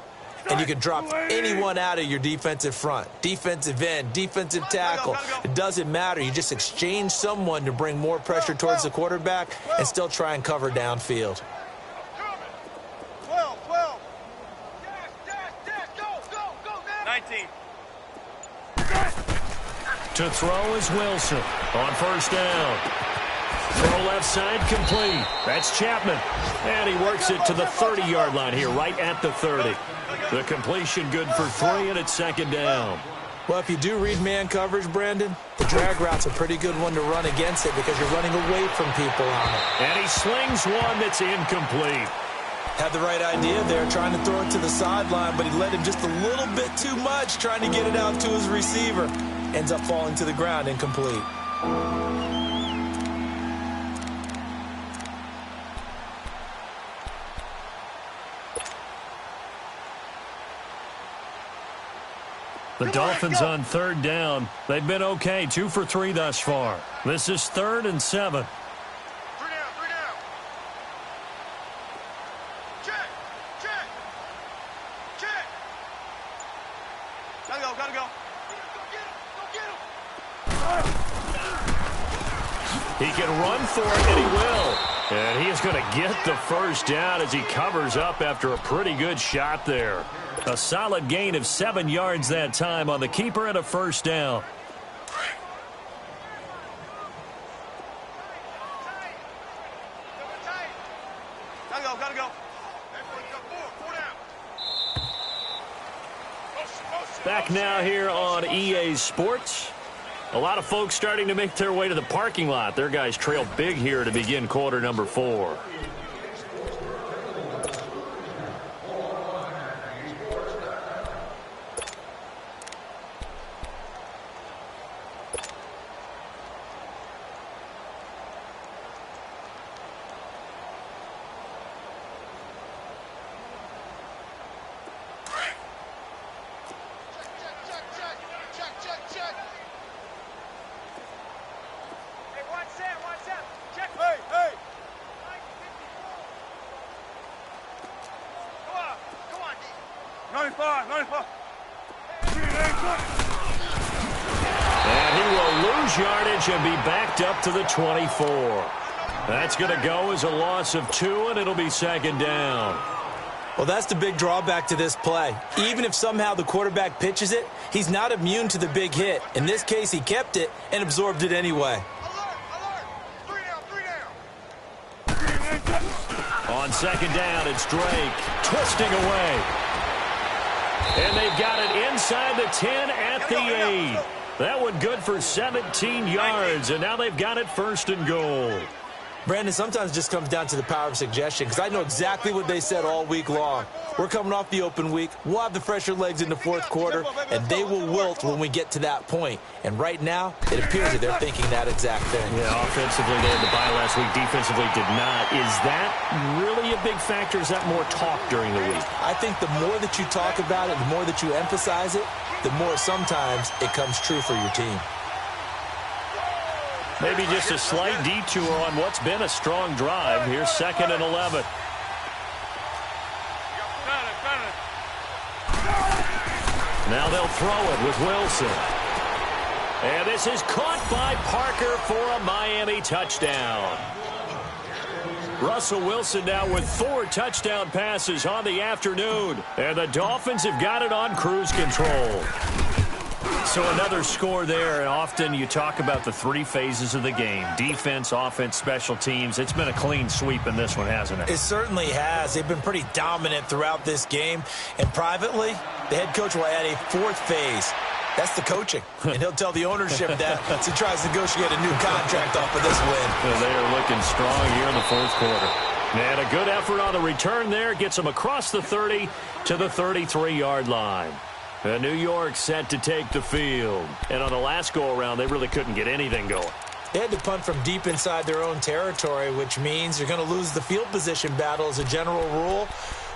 And you can drop anyone out of your defensive front. Defensive end, defensive tackle. It doesn't matter. You just exchange someone to bring more pressure towards the quarterback and still try and cover downfield. 12. 19. To throw is Wilson on 1st down. Throw left side complete. That's Chapman. And he works it to the 30-yard line here, right at the 30. The completion good for 3, and it's 2nd down. Well, if you do read man coverage, Brandon, the drag route's a pretty good one to run against it because you're running away from people on it. And he slings one that's incomplete. Had the right idea there, trying to throw it to the sideline, but he let him just a little bit too much, trying to get it out to his receiver. Ends up falling to the ground incomplete. The Dolphins on 3rd down. They've been okay, 2 for 3 thus far. This is 3rd and 7. 3 down. Check. Gotta go. Go get him. He can run for it, and he will. And he is going to get the 1st down as he covers up after a pretty good shot there. A solid gain of 7 yards that time on the keeper and a 1st down. Gotta go. Back now here on EA Sports. A lot of folks starting to make their way to the parking lot. Their guys trail big here to begin quarter number 4. 95, 95. And he will lose yardage and be backed up to the 24. That's going to go as a loss of 2, and it'll be second down. Well, that's the big drawback to this play. Even if somehow the quarterback pitches it, he's not immune to the big hit. In this case, he kept it and absorbed it anyway. On second down, it's Drake twisting away. And they've got it inside the 10 at the 8. That one good for 17 yards, and now they've got it first and goal. Brandon, sometimes it just comes down to the power of suggestion, because I know exactly what they said all week long. We're coming off the open week. We'll have the fresher legs in the fourth quarter, and they will wilt when we get to that point. And right now, it appears that they're thinking that exact thing. Yeah, offensively, they had the bye last week. Defensively, did not. Is that really a big factor? Is that more talk during the week? I think the more that you talk about it, the more that you emphasize it, the more sometimes it comes true for your team. Maybe just a slight detour on what's been a strong drive. Here's second and 11. Now they'll throw it with Wilson. And this is caught by Parker for a Miami touchdown. Russell Wilson now with 4 touchdown passes on the afternoon. And the Dolphins have got it on cruise control. So another score there, and often you talk about the 3 phases of the game. Defense, offense, special teams. It's been a clean sweep in this one, hasn't it? It certainly has. They've been pretty dominant throughout this game. And privately, the head coach will add a 4th phase. That's the coaching. And he'll tell the ownership that as he tries to negotiate a new contract off of this win. Well, they are looking strong here in the fourth quarter. And a good effort on the return there. Gets them across the 30 to the 33-yard line. New York set to take the field. And on the last go-around, they really couldn't get anything going. They had to punt from deep inside their own territory, which means you're going to lose the field position battle as a general rule.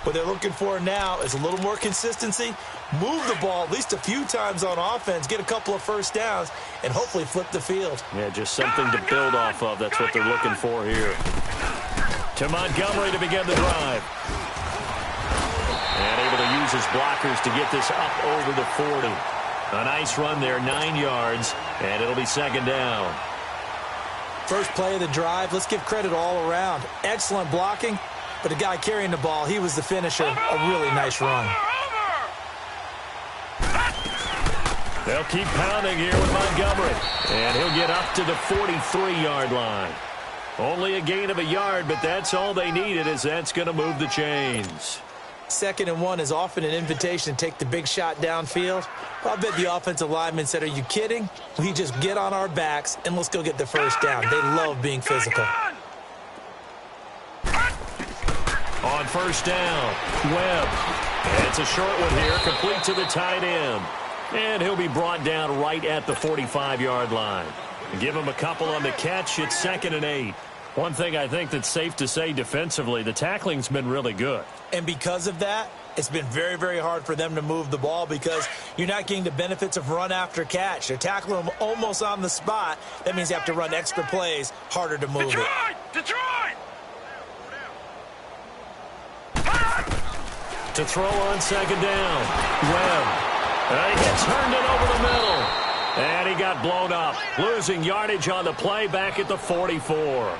What they're looking for now is a little more consistency, move the ball at least a few times on offense, get a couple of first downs, and hopefully flip the field. Yeah, just something to build off of. That's what they're looking for here. To Montgomery to begin the drive. And able to use his blockers to get this up over the 40. A nice run there, 9 yards, and it'll be second down. First play of the drive, let's give credit all around. Excellent blocking, but the guy carrying the ball, he was the finisher. A really nice run. They'll keep pounding here with Montgomery. And he'll get up to the 43-yard line. Only a gain of a yard, but that's all they needed, as that's going to move the chains. 2nd and 1 is often an invitation to take the big shot downfield. Well, I bet the offensive lineman said, are you kidding? We just get on our backs and let's go get the first down. They love being physical. On first down, Webb. And it's a short one here, complete to the tight end. And he'll be brought down right at the 45-yard line. Give him a couple on the catch. It's 2nd and 8. One thing I think that's safe to say defensively, the tackling's been really good. And because of that, it's been very, very hard for them to move the ball because you're not getting the benefits of run after catch. They're tackling them almost on the spot. That means you have to run extra plays, harder to move it. Detroit! To throw on second down, Webb. And he gets turned it over the middle. And he got blown up, losing yardage on the play back at the 44.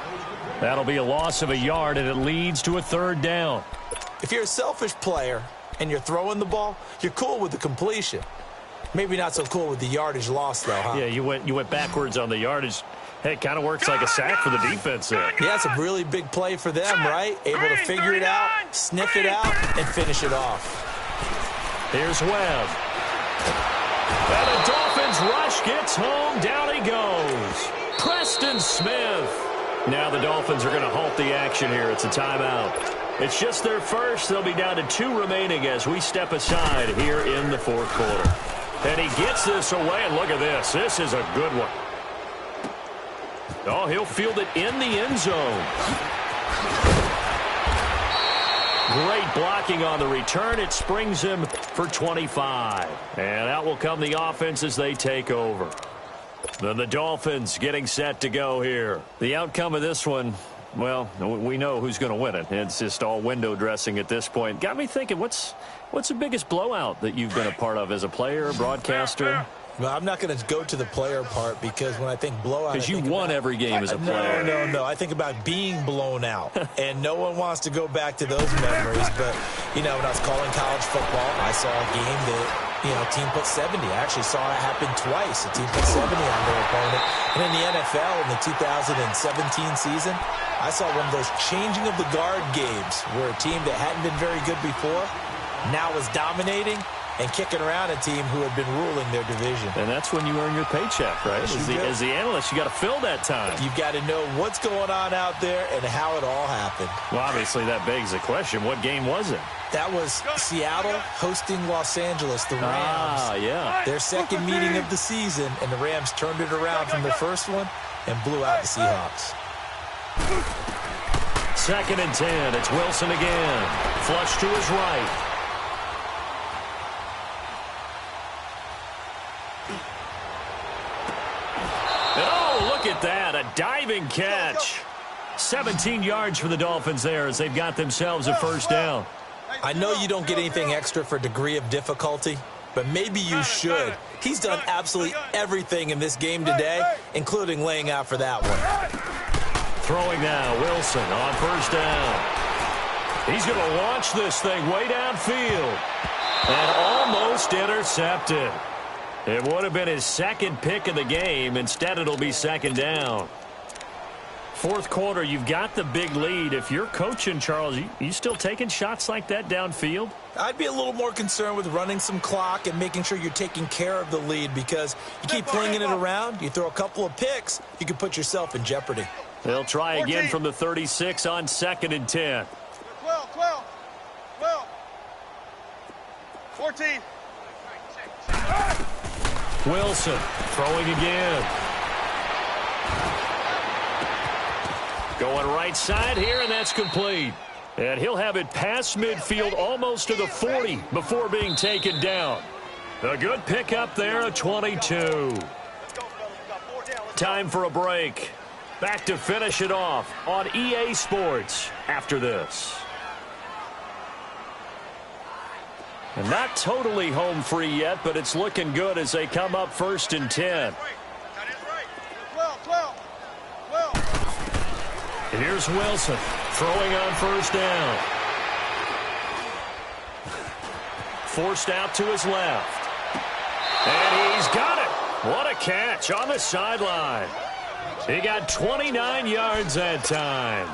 That'll be a loss of a yard, and it leads to a 3rd down. If you're a selfish player and you're throwing the ball, you're cool with the completion. Maybe not so cool with the yardage loss, though, huh? Yeah, you went backwards on the yardage. Hey, it kind of works like a sack for the defense there. Yeah, it's a really big play for them, right? Able to figure it out, sniff it out, and finish it off. Here's Webb. And the Dolphins rush gets home. Down he goes. Preston Smith. Now the Dolphins are going to halt the action here. It's a timeout. It's just their first. They'll be down to 2 remaining as we step aside here in the fourth quarter. And he gets this away, and look at this. This is a good one. Oh, he'll field it in the end zone. Great blocking on the return. It springs him for 25. And out will come the offense as they take over. Then the Dolphins getting set to go here. The outcome of this one, Well, we know who's going to win it. It's just all window dressing at this point. Got me thinking, what's the biggest blowout that you've been a part of as a player, broadcaster? Well, I'm not going to go to the player part because when I think blowout... Because you won every game as a player. No. I think about being blown out. And no one wants to go back to those memories. But, when I was calling college football, I saw a game that, a team put 70. I actually saw it happen twice. A team put 70 on their opponent. And in the NFL, in the 2017 season, I saw one of those changing of the guard games where a team that hadn't been very good before now was dominating and kicking around a team who had been ruling their division. And that's when you earn your paycheck, right? As the analyst, you got to fill that time. You've got to know what's going on out there and how it all happened. Well, obviously, that begs the question, what game was it? That was Seattle hosting Los Angeles, the Rams. Yeah. Their second meeting of the season, and the Rams turned it around from their first one and blew out the Seahawks. 2nd and 10. It's Wilson again. Flush to his right. At that, a diving catch. 17 yards for the Dolphins there as they've got themselves a first down. I know you don't get anything extra for degree of difficulty, but maybe you should. He's done absolutely everything in this game today, including laying out for that one. Throwing now, Wilson on first down. He's going to launch this thing way downfield and almost intercepted. It would have been his second pick of the game. Instead, it'll be 2nd down. Fourth quarter, you've got the big lead. If you're coaching, Charles, you still taking shots like that downfield? I'd be a little more concerned with running some clock and making sure you're taking care of the lead because you keep flinging it around, you throw a couple of picks, you can put yourself in jeopardy. They'll try again from the 36 on 2nd and 10. 12. 14. Wilson throwing again. Going right side here, and that's complete. And he'll have it past midfield almost to the 40 before being taken down. A good pickup there, a 22. Time for a break. Back to finish it off on EA Sports after this. And not totally home free yet, but it's looking good as they come up 1st and 10. 12. And here's Wilson throwing on first down. Forced out to his left. And he's got it. What a catch on the sideline. He got 29 yards that time.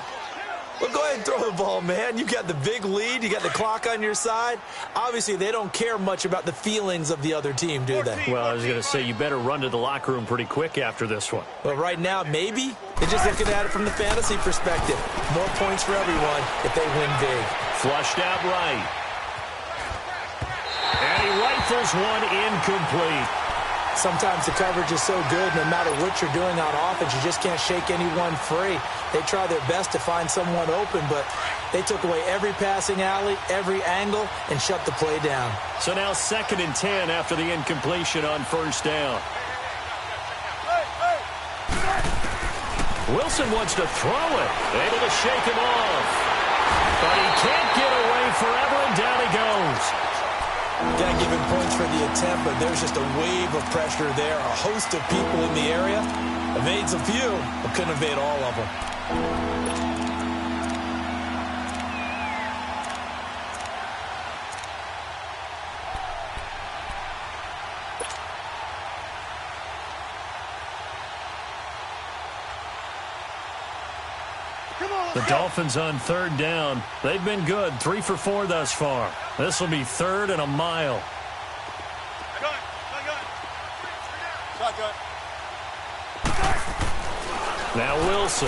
Well, go ahead and throw the ball, man. You got the big lead. You got the clock on your side. Obviously, they don't care much about the feelings of the other team, do they? Well, I was going to say, you better run to the locker room pretty quick after this one. Well, right now, maybe. They're just looking at it from the fantasy perspective. More points for everyone if they win big. Flushed out right. And he rifles one incomplete. Sometimes the coverage is so good, no matter what you're doing on offense, you just can't shake anyone free. They try their best to find someone open, but they took away every passing alley, every angle, and shut the play down. So now 2nd and 10 after the incompletion on first down. Wilson wants to throw it. Able to shake him off. But he can't get away forever, and down he goes. Got to give him points for the attempt, but there's just a wave of pressure there. A host of people in the area. Evades a few, but couldn't evade all of them. The Dolphins on 3rd down. They've been good, 3 for 4 thus far. This will be 3rd and a mile. Shotgun. Now Wilson.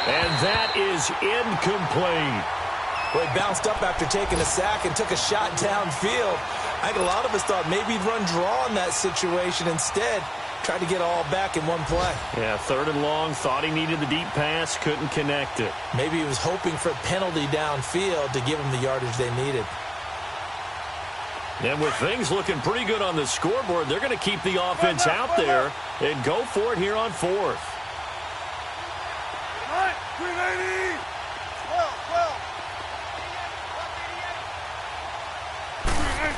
And that is incomplete. Well, he bounced up after taking a sack and took a shot downfield. I think a lot of us thought maybe he'd run draw in that situation. Instead, tried to get it all back in one play. Yeah, 3rd and long. Thought he needed the deep pass. Couldn't connect it. Maybe he was hoping for a penalty downfield to give him the yardage they needed. And with things looking pretty good on the scoreboard, they're going to keep the offense out there and go for it here on fourth. 380.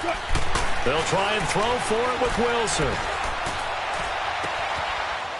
12. They'll try and throw for it with Wilson.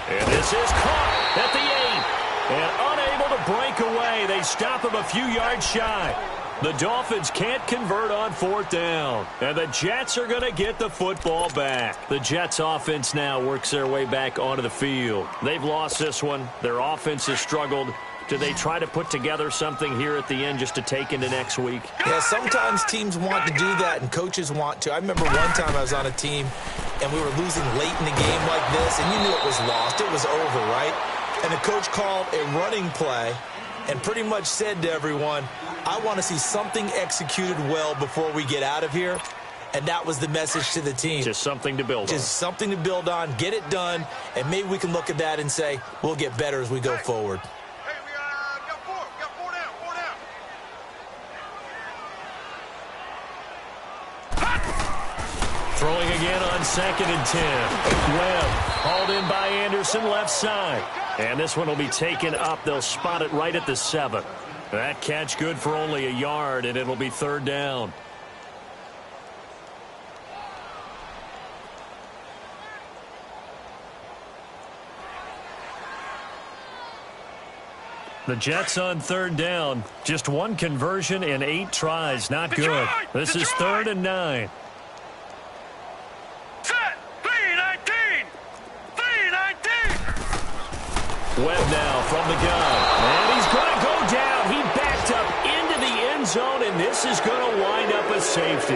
And this is caught at the 8. And unable to break away. They stop him a few yards shy. The Dolphins can't convert on fourth down. And the Jets are going to get the football back. The Jets offense now works their way back onto the field. They've lost this one. Their offense has struggled. Do they try to put together something here at the end just to take into next week? Yeah, sometimes teams want to do that and coaches want to. I remember one time I was on a team and we were losing late in the game like this, and you knew it was lost. It was over, right? And the coach called a running play and pretty much said to everyone, I want to see something executed well before we get out of here. And that was the message to the team. Just something to build on. Just something to build on, get it done, and maybe we can look at that and say, we'll get better as we go forward. Throwing again on 2nd and 10. Webb hauled in by Anderson left side. And this one will be taken up. They'll spot it right at the 7. That catch good for only a yard, and it'll be 3rd down. The Jets on 3rd down. Just one conversion in 8 tries. Not good. This is 3rd and 9. Webb now from the gun. And he's going to go down. He backed up into the end zone, and this is going to wind up a safety.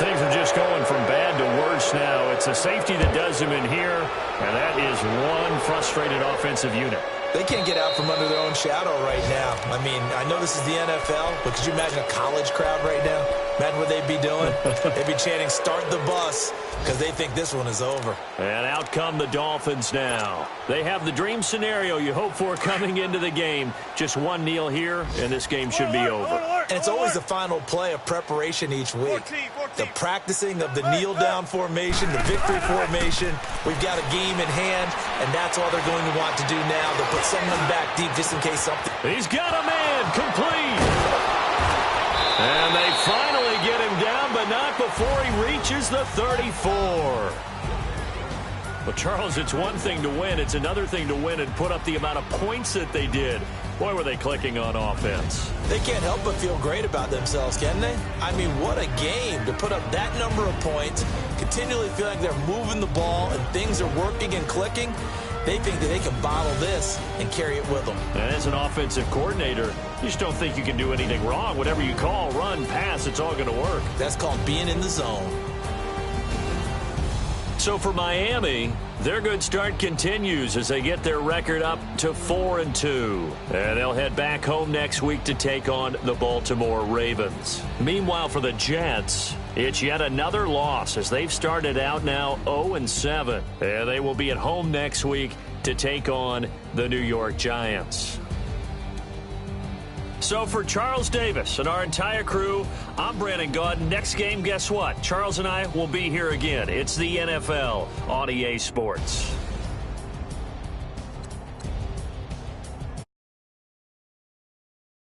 Things are just going from bad to worse now. It's a safety that does him in here, and that is one frustrated offensive unit. They can't get out from under their own shadow right now. I mean, I know this is the NFL, but could you imagine a college crowd right now? Imagine what they'd be doing. They'd be chanting, start the bus, because they think this one is over. And out come the Dolphins now. They have the dream scenario you hope for coming into the game. Just one kneel here, and this game should be over. And it's always the final play of preparation each week. The practicing of the kneel-down formation, the victory formation. We've got a game in hand, and that's all they're going to want to do now. They'll put someone back deep just in case something. He's got a man complete. And they finally get him down, but not before he reaches the 34. Well, Charles, it's one thing to win. It's another thing to win and put up the amount of points that they did. Boy, were they clicking on offense. They can't help but feel great about themselves, can they? I mean, what a game to put up that number of points, continually feel like they're moving the ball and things are working and clicking. They think that they can bottle this and carry it with them. And as an offensive coordinator, you just don't think you can do anything wrong. Whatever you call, run, pass, it's all going to work. That's called being in the zone. So for Miami, their good start continues as they get their record up to 4-2. And they'll head back home next week to take on the Baltimore Ravens. Meanwhile, for the Jets, it's yet another loss as they've started out now 0-7. And they will be at home next week to take on the New York Giants. So for Charles Davis and our entire crew, I'm Brandon Gaudin. Next game, guess what? Charles and I will be here again. It's the NFL on EA Sports.